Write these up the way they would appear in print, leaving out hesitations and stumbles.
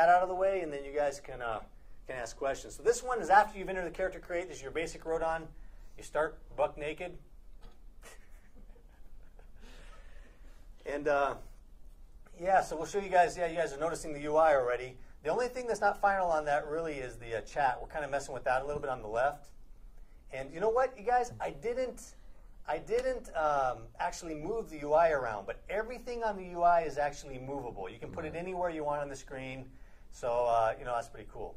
that out of the way, and then you guys can ask questions. So this one is after you've entered the character create. This is your basic Rodon. You start buck naked. And yeah, so we'll show you guys. Yeah, you guys are noticing the UI already. The only thing that's not final on that really is the chat. We're kind of messing with that a little bit on the left. And you know what, you guys? I didn't actually move the UI around, but everything on the UI is actually movable. You can put it anywhere you want on the screen. So you know, that's pretty cool.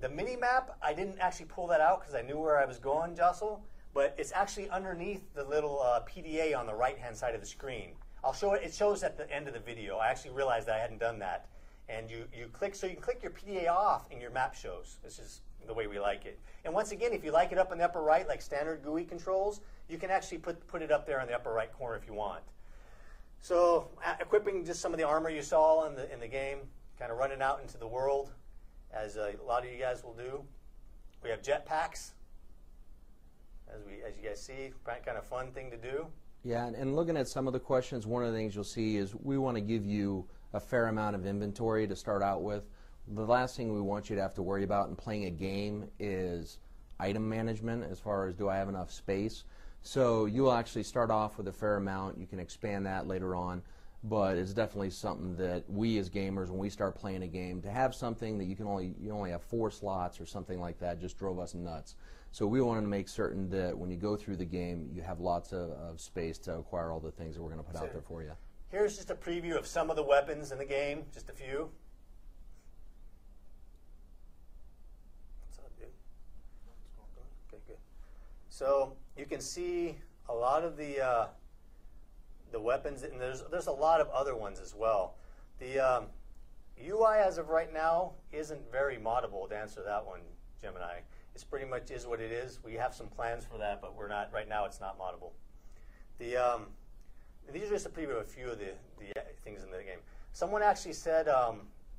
The mini map, I didn't actually pull that out because I knew where I was going, Jocelyn. But it's actually underneath the little PDA on the right-hand side of the screen. I'll show it. It shows at the end of the video. I actually realized that I hadn't done that. And you click, so you can click your PDA off and your map shows. This is the way we like it. And once again, if you like it up in the upper right, like standard GUI controls, you can actually put it up there in the upper right corner if you want. So equipping just some of the armor you saw in the game, kind of running out into the world, as a lot of you guys will do. We have jetpacks, as you guys see, kind of fun thing to do. Yeah, and looking at some of the questions, one of the things you'll see is we want to give you a fair amount of inventory to start out with. The last thing we want you to have to worry about in playing a game is item management, as far as do I have enough space. So you'll actually start off with a fair amount. You can expand that later on, but it's definitely something that we as gamers, when we start playing a game, to have something that you only have 4 slots or something like that just drove us nuts. So we wanted to make certain that when you go through the game, you have lots of space to acquire all the things that we're going to put out there for you. Here's just a preview of some of the weapons in the game, just a few. What's up, dude? Okay, good. So you can see a lot of the weapons, and there's a lot of other ones as well. The UI as of right now isn't very moddable, to answer that one, Gemini. It's pretty much is what it is. We have some plans for that, but we're not right now. It's not moddable. These are just a preview of a few of the things in the game. Someone actually said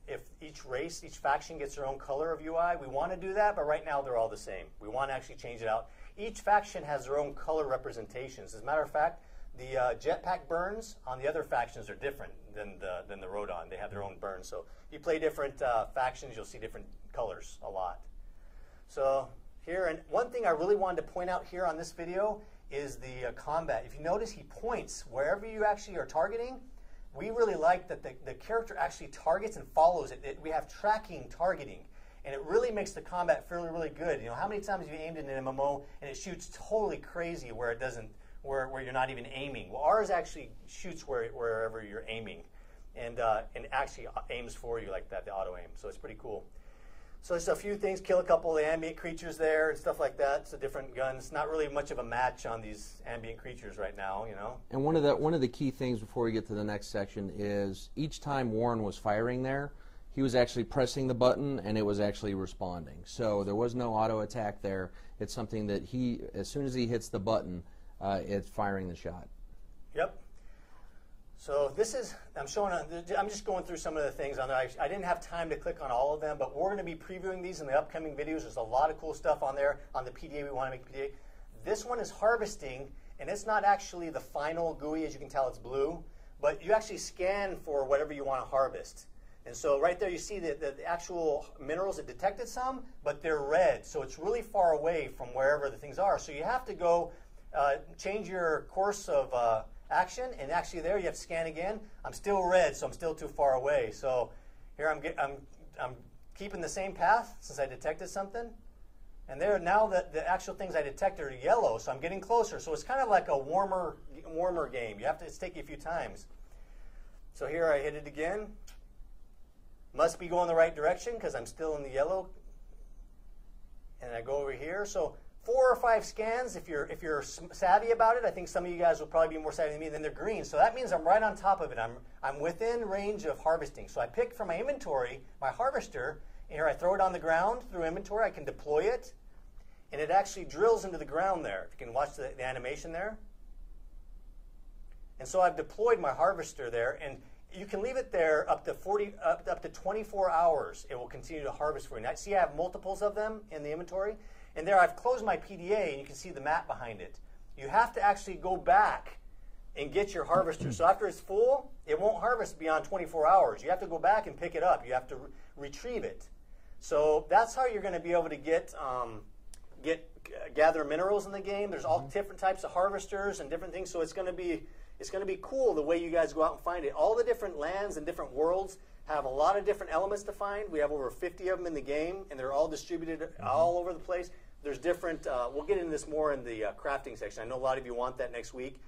if each race, each faction gets their own color of UI, we want to do that, but right now they're all the same. We want to actually change it out. Each faction has their own color representations. As a matter of fact, the jetpack burns on the other factions are different than the Rodon. They have their own burns. So if you play different factions, you'll see different colors a lot. So here, and one thing I really wanted to point out here on this video is the combat. If you notice, he points wherever you actually are targeting. We really like that the character actually targets and follows it. We have tracking targeting, and it really makes the combat really, really good. You know, how many times have you aimed in an MMO and it shoots totally crazy where it doesn't, where you're not even aiming? Well, ours actually shoots wherever you're aiming, and actually aims for you like that, the auto aim. So it's pretty cool. So there's a few things, kill a couple of the ambient creatures there and stuff like that. So different guns. Not really much of a match on these ambient creatures right now, you know. And one of the key things before we get to the next section is each time Warren was firing there, he was actually pressing the button and it was actually responding. So there was no auto attack there. It's something that he, as soon as he hits the button, it's firing the shot. Yep. So this is, I'm just going through some of the things on there. I didn't have time to click on all of them, but we're going to be previewing these in the upcoming videos. There's a lot of cool stuff on there on the PDA. We want to make PDA. This one is harvesting, and it's not actually the final GUI. As you can tell, it's blue, but you actually scan for whatever you want to harvest. And so right there you see the actual minerals. It detected some, but they're red, so it's really far away from wherever the things are. So you have to go change your course of action, and actually there you have to scan again. I'm still red, so I'm still too far away. So here I'm keeping the same path since I detected something. And there now the actual things I detected are yellow, so I'm getting closer. So it's kind of like a warmer game. You have to, it's take you a few times. So here I hit it again. Must be going the right direction because I'm still in the yellow. And I go over here. So 4 or 5 scans, if you're savvy about it. I think some of you guys will probably be more savvy than me. Then they're green, so that means I'm right on top of it. I'm within range of harvesting. So I pick from my inventory my harvester. And here I throw it on the ground through inventory. I can deploy it, and it actually drills into the ground there. If you can watch the animation there. And so I've deployed my harvester there, and you can leave it there up to 24 hours. It will continue to harvest for you. Now, see, I have multiples of them in the inventory. And there I've closed my PDA, and you can see the map behind it. You have to actually go back and get your harvester. So after it's full, it won't harvest beyond 24 hours. You have to go back and pick it up. You have to retrieve it. So that's how you're going to be able to gather minerals in the game. There's all different types of harvesters and different things. So it's going to be cool the way you guys go out and find it. All the different lands and different worlds have a lot of different elements to find. We have over 50 of them in the game, and they're all distributed all over the place. There's different, we'll get into this more in the crafting section. I know a lot of you want that next week.